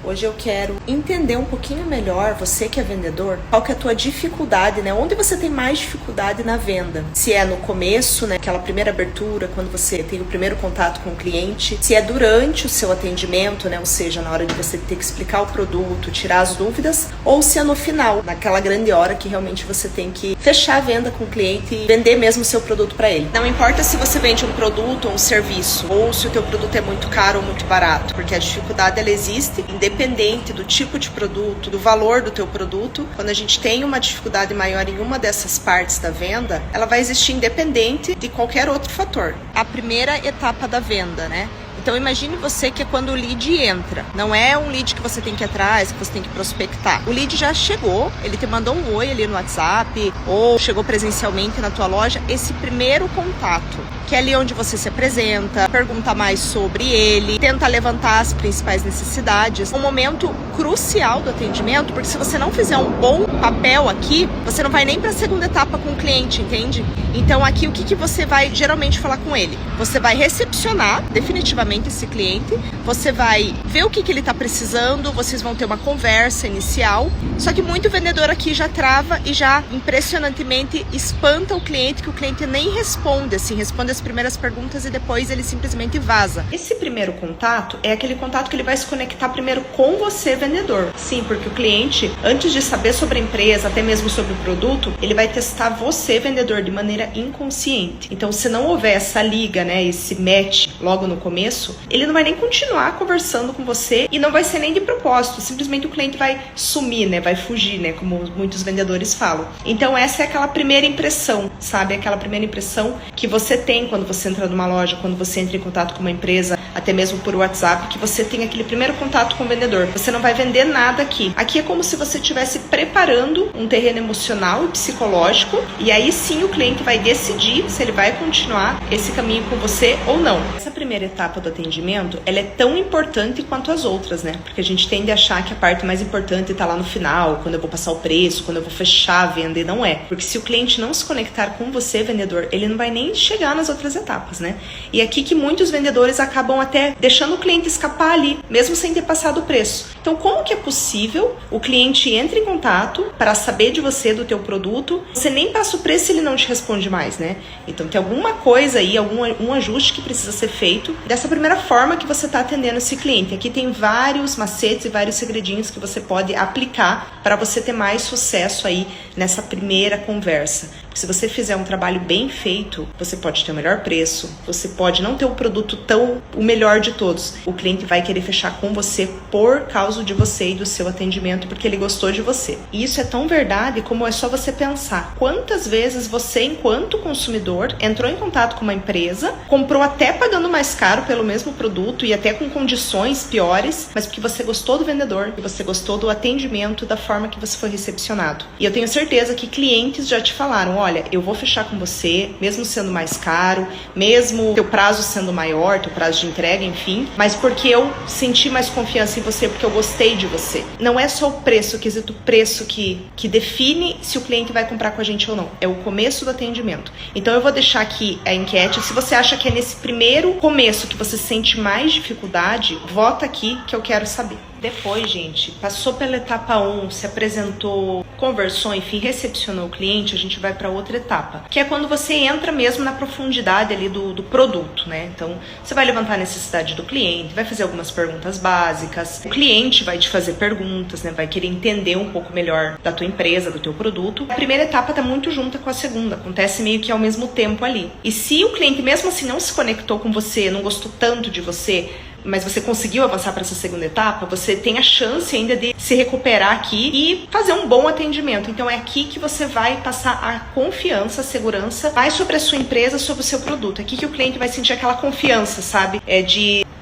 Hoje eu quero entender um pouquinho melhor, você que é vendedor, qual que é a tua dificuldade, né? Onde você tem mais dificuldade na venda? Se é no começo, né? Aquela primeira abertura, quando você tem o primeiro contato com o cliente. Se é durante o seu atendimento, né? Ou seja, na hora de você ter que explicar o produto, tirar as dúvidas. Ou se é no final, naquela grande hora que realmente você tem que fechar a venda com o cliente e vender mesmo o seu produto para ele. Não importa se você vende um produto ou um serviço, ou se o teu produto é muito caro ou muito barato, porque a dificuldade ela existe, independente do tipo de produto, do valor do teu produto. Quando a gente tem uma dificuldade maior em uma dessas partes da venda, ela vai existir independente de qualquer outro fator. A primeira etapa da venda, né? Então imagine você que é quando o lead entra. Não é um lead que você tem que ir atrás, que você tem que prospectar. O lead já chegou, ele te mandou um oi ali no WhatsApp, ou chegou presencialmente na tua loja. Esse primeiro contato, que é ali onde você se apresenta, pergunta mais sobre ele, tenta levantar as principais necessidades. Um momento crucial do atendimento, porque se você não fizer um bom papel aqui, você não vai nem para a segunda etapa com o cliente, entende? Então aqui o que você vai geralmente falar com ele? Você vai recepcionar definitivamente esse cliente, você vai ver o que ele está precisando, vocês vão ter uma conversa inicial, só que muito vendedor aqui já trava e já impressionantemente espanta o cliente, que o cliente nem responde, assim, responde as primeiras perguntas e depois ele simplesmente vaza. Esse primeiro contato é aquele contato que ele vai se conectar primeiro com você, vendedor. Sim, porque o cliente, antes de saber sobre a empresa, até mesmo sobre o produto, ele vai testar você, vendedor, de maneira inconsciente. Então, se não houver essa liga, né, esse match logo no começo, ele não vai nem continuar conversando com você e não vai ser nem de propósito, simplesmente o cliente vai sumir, né, vai fugir, né, como muitos vendedores falam. Então essa é aquela primeira impressão, sabe, aquela primeira impressão que você tem quando você entra numa loja, quando você entra em contato com uma empresa, até mesmo por WhatsApp, que você tem aquele primeiro contato com o vendedor. Você não vai vender nada aqui. Aqui é como se você estivesse preparando um terreno emocional e psicológico, e aí sim o cliente vai decidir se ele vai continuar esse caminho com você ou não. Essa primeira etapa do atendimento, ela é tão importante quanto as outras, né? Porque a gente tende a achar que a parte mais importante tá lá no final, quando eu vou passar o preço, quando eu vou fechar a venda, e não é. Porque se o cliente não se conectar com você, vendedor, ele não vai nem chegar nas outras etapas, né? E aqui que muitos vendedores acabam até deixando o cliente escapar ali, mesmo sem ter passado o preço. Então, como que é possível o cliente entra em contato para saber de você, do teu produto, você nem passa o preço e ele não te responde mais, né? Então, tem alguma coisa aí, um ajuste que precisa ser feito dessa primeira forma que você está atendendo esse cliente. Aqui tem vários macetes e vários segredinhos que você pode aplicar para você ter mais sucesso aí nessa primeira conversa. Porque se você fizer um trabalho bem feito, você pode ter o melhor preço, você pode não ter o produto o melhor de todos. O cliente vai querer fechar com você por causa de você e do seu atendimento, porque ele gostou de você. E isso é tão verdade como é só você pensar. Quantas vezes você, enquanto consumidor, entrou em contato com uma empresa, comprou até pagando mais caro pelo mesmo produto e até com condições piores, mas porque você gostou do vendedor, que você gostou do atendimento, da forma que você foi recepcionado. E eu tenho certeza que clientes já te falaram, olha, eu vou fechar com você, mesmo sendo mais caro, mesmo teu prazo sendo maior, teu prazo de entrega, enfim, mas porque eu senti mais confiança em você, porque eu gostei de você. Não é só o preço, o quesito preço que define se o cliente vai comprar com a gente ou não. É o começo do atendimento. Então eu vou deixar aqui a enquete. Se você acha que é nesse primeiro começo que você sente mais dificuldade, vota aqui que eu quero saber. Depois, gente, passou pela etapa 1, se apresentou, conversou, enfim, recepcionou o cliente, a gente vai para outra etapa, que é quando você entra mesmo na profundidade ali do produto, né? Então, você vai levantar a necessidade do cliente, vai fazer algumas perguntas básicas, o cliente vai te fazer perguntas, né? Vai querer entender um pouco melhor da tua empresa, do teu produto. A primeira etapa tá muito junta com a segunda, acontece meio que ao mesmo tempo ali. E se o cliente mesmo assim não se conectou com você, não gostou tanto de você, mas você conseguiu avançar para essa segunda etapa, você tem a chance ainda de se recuperar aqui e fazer um bom atendimento. Então é aqui que você vai passar a confiança, a segurança mais sobre a sua empresa, sobre o seu produto. É aqui que o cliente vai sentir aquela confiança, sabe?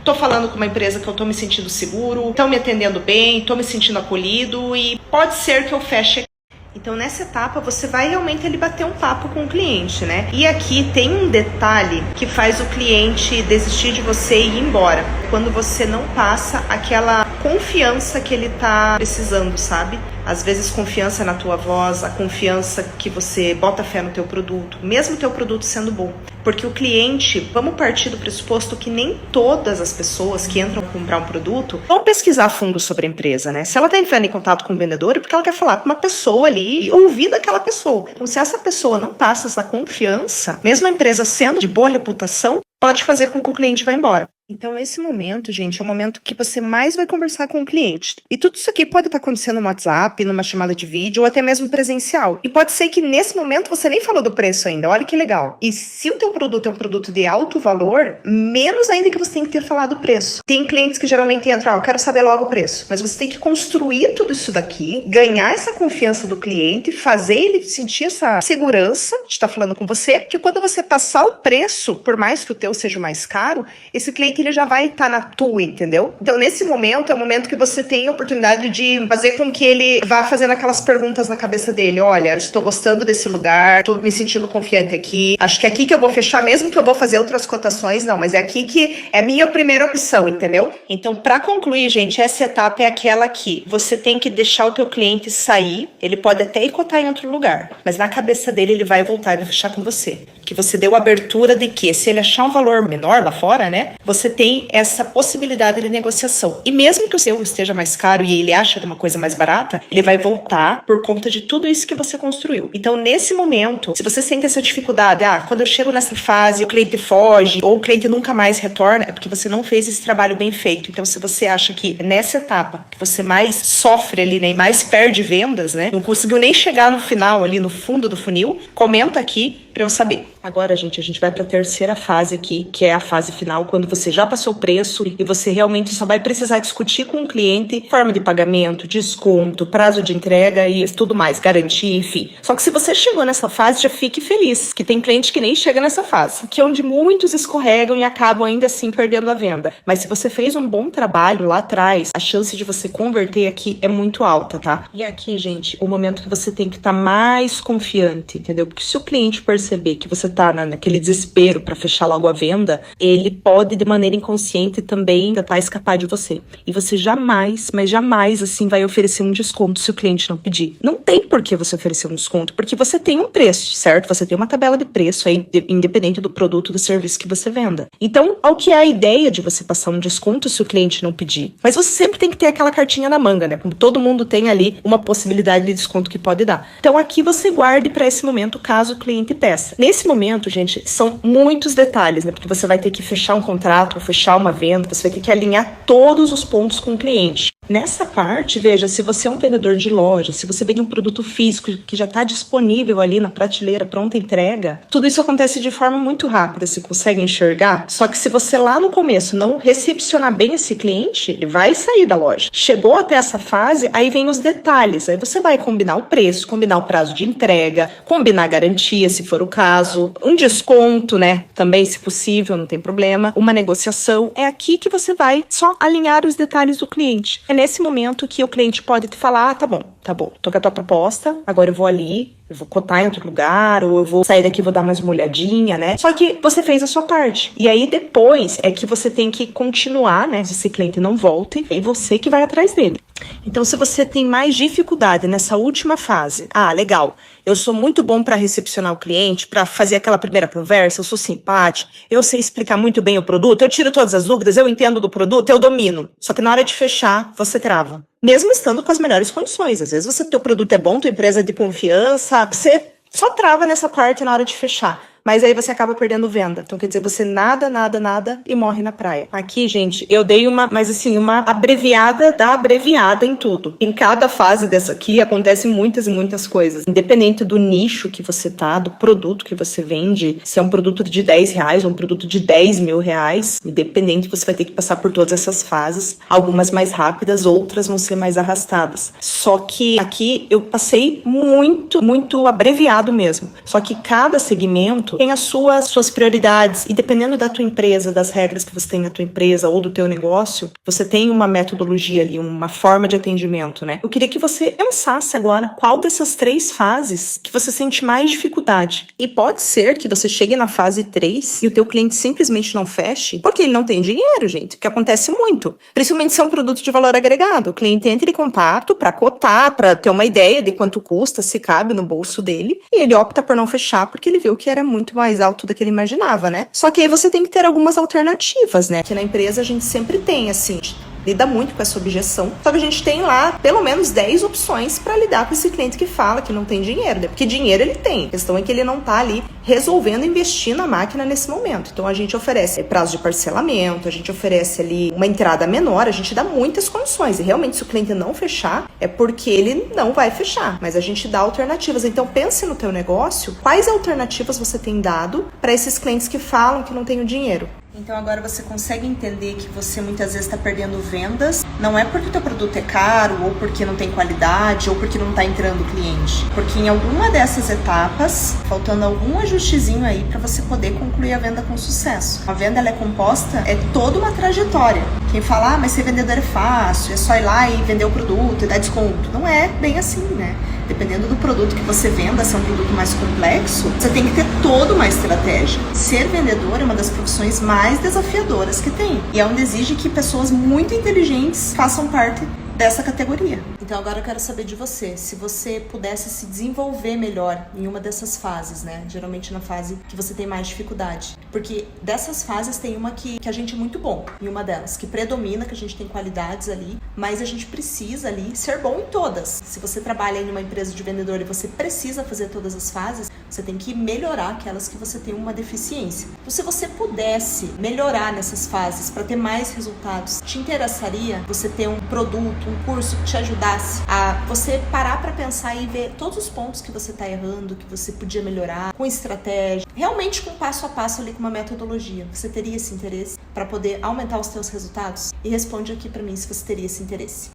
Tô falando com uma empresa que eu tô me sentindo seguro, estão me atendendo bem, tô me sentindo acolhido e pode ser que eu feche. Então nessa etapa você vai realmente ali bater um papo com o cliente, né? E aqui tem um detalhe que faz o cliente desistir de você e ir embora. Quando você não passa aquela confiança que ele tá precisando, sabe? Às vezes confiança na tua voz, a confiança que você bota fé no teu produto, mesmo o teu produto sendo bom. Porque o cliente, vamos partir do pressuposto que nem todas as pessoas que entram comprar um produto vão pesquisar a fundo sobre a empresa, né? Se ela tá entrando em contato com o vendedor, é porque ela quer falar com uma pessoa ali e ouvir daquela pessoa. Então, se essa pessoa não passa essa confiança, mesmo a empresa sendo de boa reputação, pode fazer com que o cliente vá embora. Então, esse momento, gente, é o momento que você mais vai conversar com o cliente. E tudo isso aqui pode estar acontecendo no WhatsApp, numa chamada de vídeo, ou até mesmo presencial. E pode ser que nesse momento você nem falou do preço ainda. Olha que legal. E se o teu produto é um produto de alto valor, menos ainda que você tem que ter falado o preço. Tem clientes que geralmente entram, eu quero saber logo o preço. Mas você tem que construir tudo isso daqui, ganhar essa confiança do cliente, fazer ele sentir essa segurança de estar falando com você, que quando você passar o preço, por mais que o teu seja mais caro, esse cliente ele já vai estar na tua, entendeu? Então, nesse momento, é o momento que você tem a oportunidade de fazer com que ele vá fazendo aquelas perguntas na cabeça dele. Olha, eu estou gostando desse lugar, estou me sentindo confiante aqui, acho que é aqui que eu vou fechar, mesmo que eu vou fazer outras cotações, não, mas é aqui que é a minha primeira opção, entendeu? Então, para concluir, gente, essa etapa é aquela que você tem que deixar o teu cliente sair, ele pode até ir cotar em outro lugar, mas na cabeça dele ele vai voltar e vai fechar com você. Que você deu a abertura de que, se ele achar um valor menor lá fora, né, você tem essa possibilidade de negociação. E mesmo que o seu esteja mais caro e ele acha de uma coisa mais barata, ele vai voltar por conta de tudo isso que você construiu. Então, nesse momento, se você sente essa dificuldade, quando eu chego nessa fase, o cliente foge, ou o cliente nunca mais retorna, é porque você não fez esse trabalho bem feito. Então, se você acha que nessa etapa, que você mais sofre ali, né, e mais perde vendas, né, não conseguiu nem chegar no final, ali no fundo do funil, comenta aqui para eu saber. Agora, gente, a gente vai para a terceira fase aqui, que é a fase final, quando você já passou o preço e você realmente só vai precisar discutir com o cliente forma de pagamento, desconto, prazo de entrega e tudo mais, garantia, enfim. Só que se você chegou nessa fase, já fique feliz, que tem cliente que nem chega nessa fase, que é onde muitos escorregam e acabam ainda assim perdendo a venda. Mas se você fez um bom trabalho lá atrás, a chance de você converter aqui é muito alta, tá? E aqui, gente, o momento que você tem que estar mais confiante, entendeu? Porque se o cliente perceber que você tá naquele desespero para fechar logo a venda, ele pode, de maneira inconsciente, também tentar escapar de você. E você jamais, mas jamais, assim, vai oferecer um desconto se o cliente não pedir. Não tem por que você oferecer um desconto, porque você tem um preço, certo? Você tem uma tabela de preço aí, independente do produto, do serviço que você venda. Então, ao que é a ideia de você passar um desconto se o cliente não pedir? Mas você sempre tem que ter aquela cartinha na manga, né? Como todo mundo tem ali uma possibilidade de desconto que pode dar. Então, aqui você guarde para esse momento, caso o cliente peça. Nesse momento, gente, são muitos detalhes, né? Porque você vai ter que fechar um contrato, ou fechar uma venda, você vai ter que alinhar todos os pontos com o cliente. Nessa parte, veja, se você é um vendedor de loja, se você vende um produto físico que já está disponível ali na prateleira, pronta entrega, tudo isso acontece de forma muito rápida, você consegue enxergar. Só que se você lá no começo não recepcionar bem esse cliente, ele vai sair da loja. Chegou até essa fase, aí vem os detalhes, aí você vai combinar o preço, combinar o prazo de entrega, combinar a garantia, se for o caso, um desconto, né, também, se possível, não tem problema, uma negociação. É aqui que você vai só alinhar os detalhes do cliente. É nesse momento que o cliente pode te falar, tá bom, tô com a tua proposta, agora eu vou ali, eu vou cotar em outro lugar, ou eu vou sair daqui e vou dar mais uma olhadinha, né? Só que você fez a sua parte. E aí depois é que você tem que continuar, né? Se esse cliente não volte, é você que vai atrás dele. Então, se você tem mais dificuldade nessa última fase, legal, eu sou muito bom para recepcionar o cliente, para fazer aquela primeira conversa, eu sou simpático, eu sei explicar muito bem o produto, eu tiro todas as dúvidas, eu entendo do produto, eu domino. Só que na hora de fechar, você trava. Mesmo estando com as melhores condições. Às vezes teu produto é bom, tua empresa é de confiança, você só trava nessa parte na hora de fechar. Mas aí você acaba perdendo venda. Então, quer dizer, você nada e morre na praia. Aqui, gente, eu dei uma abreviada da abreviada em tudo. Em cada fase dessa aqui, acontecem muitas e muitas coisas. Independente do nicho que você tá, do produto que você vende, se é um produto de R$10 ou um produto de R$10.000, independente, você vai ter que passar por todas essas fases. Algumas mais rápidas, outras vão ser mais arrastadas. Só que aqui eu passei muito abreviado mesmo. Só que cada segmento tem as suas prioridades e dependendo da tua empresa, das regras que você tem na tua empresa ou do teu negócio, você tem uma metodologia ali, uma forma de atendimento, né? Eu queria que você pensasse agora qual dessas 3 fases que você sente mais dificuldade. E pode ser que você chegue na fase 3 e o teu cliente simplesmente não feche porque ele não tem dinheiro, gente, que acontece muito. Principalmente se é um produto de valor agregado. O cliente entra em contato para cotar, para ter uma ideia de quanto custa, se cabe no bolso dele, e ele opta por não fechar porque ele viu que era muito mais alto do que ele imaginava, né? Só que aí você tem que ter algumas alternativas, né? Que na empresa a gente sempre tem, assim, lida muito com essa objeção. Só que a gente tem lá pelo menos 10 opções para lidar com esse cliente que fala que não tem dinheiro, né? Porque dinheiro ele tem. A questão é que ele não tá ali resolvendo investir na máquina nesse momento. Então a gente oferece prazo de parcelamento, a gente oferece ali uma entrada menor, a gente dá muitas condições. E realmente se o cliente não fechar, é porque ele não vai fechar. Mas a gente dá alternativas. Então pense no teu negócio, quais alternativas você tem dado para esses clientes que falam que não tem o dinheiro. Então agora você consegue entender que você muitas vezes está perdendo vendas, não é porque o teu produto é caro, ou porque não tem qualidade, ou porque não está entrando cliente. Porque em alguma dessas etapas, faltando algum ajustezinho aí para você poder concluir a venda com sucesso. A venda ela é composta, é toda uma trajetória. Quem fala, mas ser vendedor é fácil, é só ir lá e vender o produto e dar desconto. Não é bem assim, né? Dependendo do produto que você venda, se é um produto mais complexo, você tem que ter toda uma estratégia. Ser vendedor é uma das profissões mais desafiadoras que tem. E é onde exige que pessoas muito inteligentes façam parte dessa categoria. Então agora eu quero saber de você, se você pudesse se desenvolver melhor em uma dessas fases, né? Geralmente na fase que você tem mais dificuldade. Porque dessas fases tem uma que a gente é muito bom, em uma delas, que predomina, que a gente tem qualidades ali, mas a gente precisa ali ser bom em todas. Se você trabalha em uma empresa de vendedor e você precisa fazer todas as fases, você tem que melhorar aquelas que você tem uma deficiência. Então se você pudesse melhorar nessas fases para ter mais resultados, te interessaria você ter um produto, um curso que te ajudasse a você parar para pensar e ver todos os pontos que você está errando, que você podia melhorar, com estratégia, realmente com passo a passo ali, com uma metodologia. Você teria esse interesse para poder aumentar os seus resultados? E responde aqui para mim se você teria esse interesse.